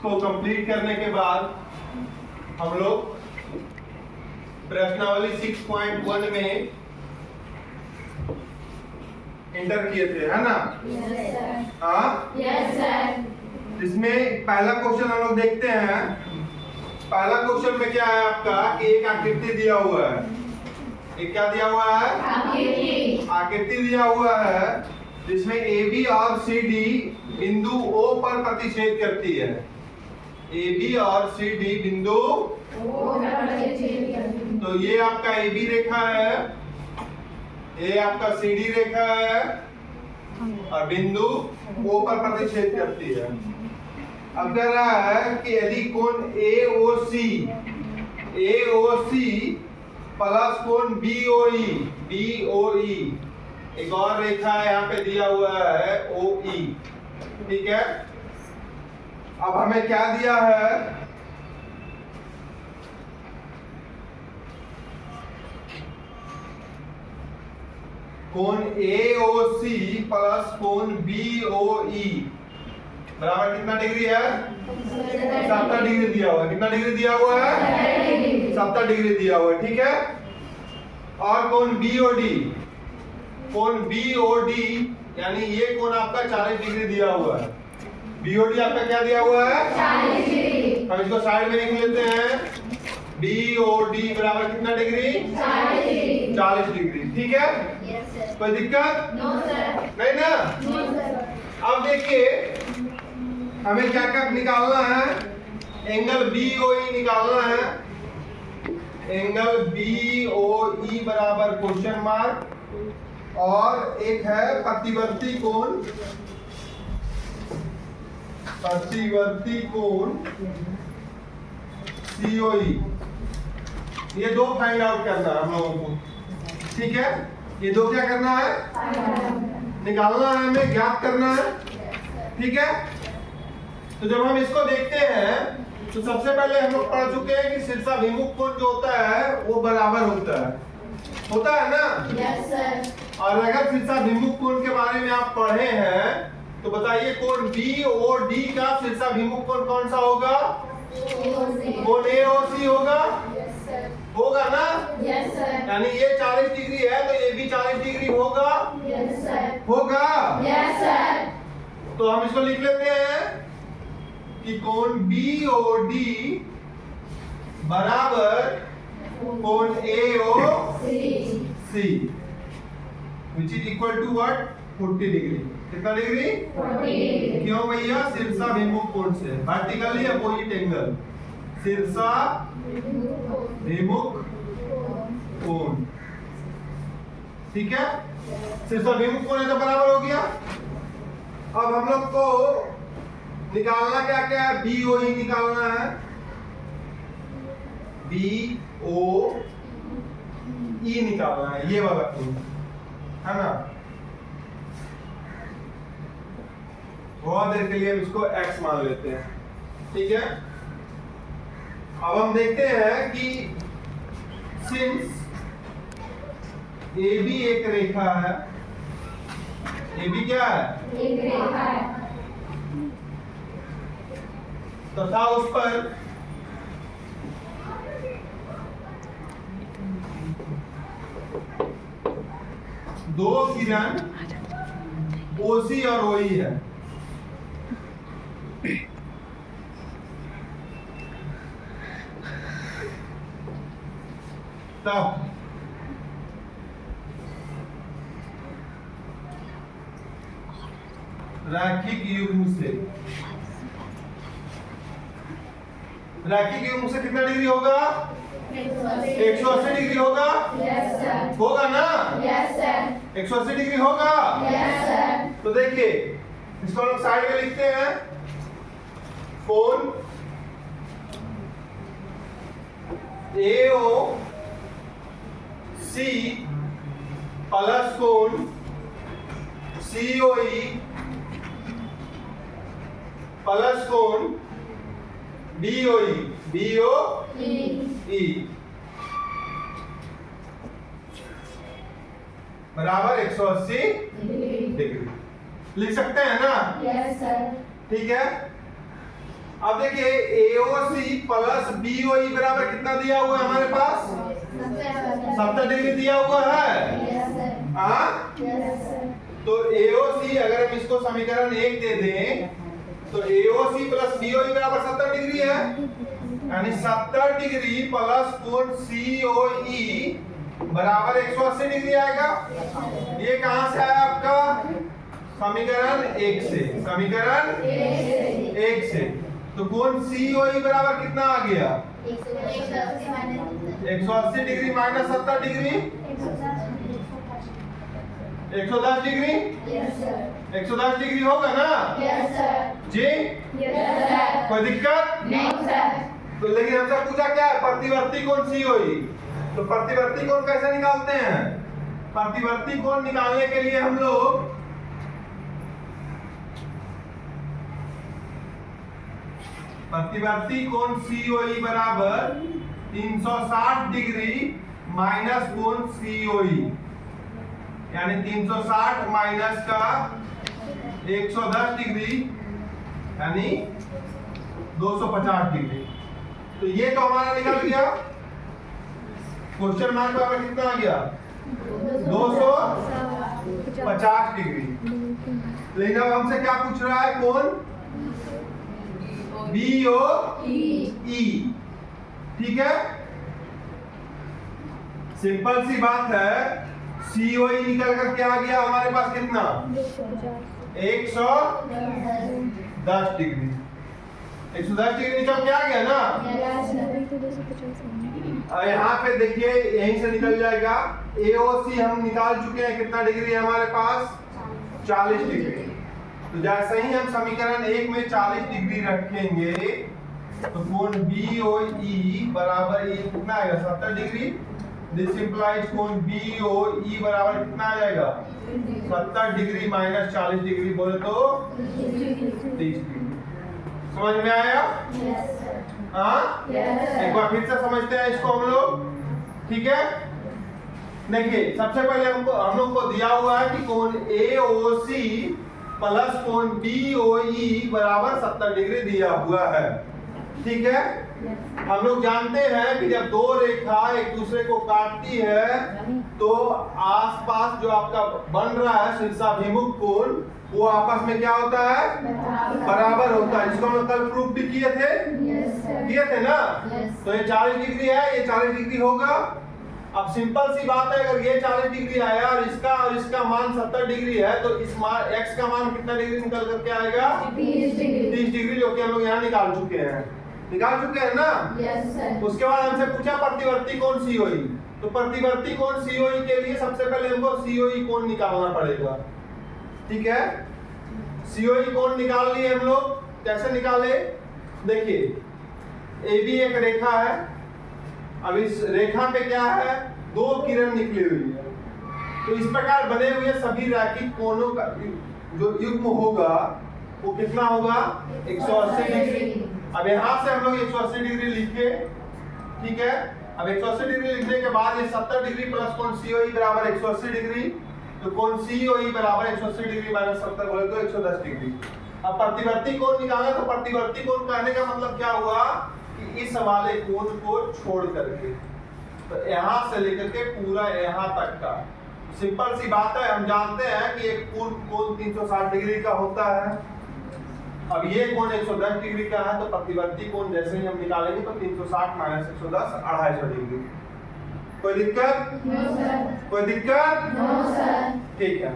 को कंप्लीट करने के बाद हम लोग प्रश्नावली 6.1 में इंटर किए थे, है ना? हाँ, इसमें पहला क्वेश्चन हम लोग देखते हैं। पहला क्वेश्चन में क्या है आपका कि एक आकृति दिया हुआ है। एक क्या दिया हुआ है? आकृति दिया हुआ है जिसमें AB और CD बिंदु O पर प्रतिच्छेद करती है। AB और CD बिंदु तो ये आपका AB रेखा है, ये आपका CD रेखा है और बिंदु O पर प्रतिच्छेद करती है। अब कह रहा है कि यदि कोण AOC प्लस कोण BOE एक और रेखा है यहाँ पे दिया हुआ है OE, ठीक है। अब हमें क्या दिया है? कोण AOC प्लस कोण BOE बराबर कितना डिग्री है? 70 डिग्री दिया हुआ है। कितना डिग्री दिया हुआ है? 70 डिग्री दिया हुआ है, ठीक है। और कोण BOD यानी ये कोण आपका 40 डिग्री दिया हुआ है। BOD आपका क्या दिया हुआ है? 40 डिग्री। हम इसको साइड में लिख लेते हैं। BOD बराबर कितना डिग्री? 40 डिग्री, ठीक है। कोई दिक्कत? नहीं ना? अब देखिए हमें क्या क्या निकालना है? एंगल BOE निकालना है। एंगल BOE बराबर क्वेश्चन मार्क और एक है प्रतिवर्ती कोण COE। ये दो फाइंड आउट करना है हम लोगों को, ठीक है। ये दो क्या करना है? निकालना है, हमें ज्ञात करना है, ठीक है। तो जब हम इसको देखते हैं तो सबसे पहले हम लोग पढ़ चुके हैं कि शीर्षाभिमुख कोण जो होता है वो बराबर होता है ना? Yes sir. और अगर शीर्षाभिमुख कोण के बारे में आप पढ़े हैं तो बताइए कोण BOD का शीर्षाभिमुख कोण कौन सा होगा? कोण AOC होगा? होगा ना? Yes sir. यानी ये 40 डिग्री है तो ये भी 40 डिग्री होगा? Yes sir. होगा? Yes sir. तो हम इसको लिख लेते हैं कि कोण BOD बराबर कोण AOC which is equal to what? 40 degree. कितना डिग्री? 40। क्यों भैया? शीर्षाभिमुख कोण से, वर्टिकली अपोजिट एंगल, शीर्षाभिमुख कोण, ठीक है। शीर्षाभिमुख कोण है तो बराबर हो गया। अब हम लोग को निकालना क्या क्या है? BOE निकालना है। BOE निकालना है, ये वाला कोण, है ना। बहुत देर के लिए हम इसको x मान लेते हैं, ठीक है। अब हम देखते हैं कि सिंस AB एक रेखा है, AB क्या है? एक रेखा है, तथा उस पर दो किरण OC और OE है, तब रैखिक युग्म से कितना डिग्री होगा? 180 डिग्री होगा? Yes sir. होगा ना? Yes sir. 180 डिग्री होगा? Yes sir. तो देखिए इसको हम लोग साइड में लिखते हैं। कोण AOC प्लस कोण COE प्लस कोण BOE बराबर 180 डिग्री लिख सकते हैं ना? Yes sir. ठीक है। अब देखिए AOC प्लस BOE बराबर कितना दिया हुआ है हमारे पास? 70 डिग्री दिया हुआ है। हाँ, तो AOC अगर हम इसको समीकरण 1 दे दें तो AOC प्लस BOE बराबर 70 डिग्री है, यानी 70 डिग्री प्लस कोण COE बराबर 180 डिग्री आएगा। ये कहां से आया आपका? समीकरण 1 से। समीकरण 1 से तो कोण COE बराबर कितना आ गया? 180 degree minus 70 degree 110 degree. 110 degree होगा ना? जी, कोई दिक्कत नहीं। तो लेकिन हमसे पूछा क्या है? प्रतिवर्ती कोण COE। तो प्रतिवर्ती कोण कैसे निकालते हैं? प्रतिवर्ती कोण निकालने के लिए हम लोग प्रतिवर्ती कोण COE बराबर 360 डिग्री माइनस कोण COE, यानी 360 माइनस का 110 डिग्री यानी 250 डिग्री। तो ये तो हमारा निकल गया। क्वेश्चन मार्क पर कितना आ गया? 250 डिग्री। लेकिन अब हमसे क्या पूछ रहा है? कोण BOE। ठीक है, सिंपल सी बात है। COE निकल कर क्या आ गया हमारे पास? कितना? 110 डिग्री। 110 डिग्री निकल क्या आ गया ना? यहाँ पे देखिए यहीं से निकल जाएगा। AOC हम निकाल चुके हैं, कितना डिग्री है हमारे पास? 40 डिग्री। तो जैसे ही हम समीकरण 1 में 40 डिग्री रखेंगे तो कोण BOE बराबर ये कितना आएगा? 70 डिग्री। दिस इंप्लाइज कोण BOE बराबर कितना आ जाएगा? 70 डिग्री माइनस 40 डिग्री बोले तो 30 डिग्री। समझ में आया? हाँ, एक बार फिर से समझते हैं इसको हम लोग। ठीक है, देखिए सबसे पहले हम लोग को दिया हुआ है कि कोण AOC प्लस कोण BOE बराबर 70 डिग्री दिया हुआ है। ठीक है, हम लोग जानते हैं कि जब दो रेखा एक दूसरे को काटती है तो आसपास जो आपका बन रहा है शीर्षाभिमुख कोण वो आपस में क्या होता है? बराबर होता है। इसको हम लोग कल प्रूफ भी किए थे। किए थे ना? तो ये 40 डिग्री है, ये 40 डिग्री होगा। अब सिंपल सी बात है, अगर ये 40 डिग्री आया और इसका मान 70 डिग्री है तो इस मान x का मान कितना डिग्री निकल करके आएगा? 30 डिग्री, जो कि हम लोग यहाँ निकाल चुके हैं ना? उसके बाद हमसे पूछा प्रतिवर्ती कोण COE। तो प्रतिवर्ती कोण COE के लिए सबसे पहले हमको COE कोण निकालना पड़ेगा। ठीक है, COE कोण निकाल लिए हम लोग। कैसे निकाले? देखिए AB एक रेखा है। अब इस रेखा पे क्या है? दो किरण निकली हुई है। तो इस प्रकार बने हुए सभी रैखिक कोणों का जो युग्म होगा वो कितना होगा? 180 डिग्री। अब यहाँ से हम लोग 180 डिग्री लिखे। ठीक है, अब 180 डिग्री लिखने के बाद ये 70 डिग्री प्लस कोण COE बराबर 180 डिग्री। तो कोण COE बराबर 180 डिग्री माइनस 70 बोले तो 110 डिग्री। अब प्रतिवर्ती कोण निकालना, तो प्रतिवर्ती कोण कहने का मतलब क्या हुआ कि इस वाले कोण को छोड़ करके, तो यहाँ से लेकर के पूरा यहाँ तक का। सिंपल सी बात है, हम जानते हैं कि एक पूर्ण कोण 360 डिग्री का होता है। अब ये कोण 110 डिग्री का है, तो प्रतिवर्ती कोण जैसे ही हम निकालेंगे तो 360 माइनस 110 250 डिग्री। कोई दिक्कत? कोई दिक्कत? ठीक है।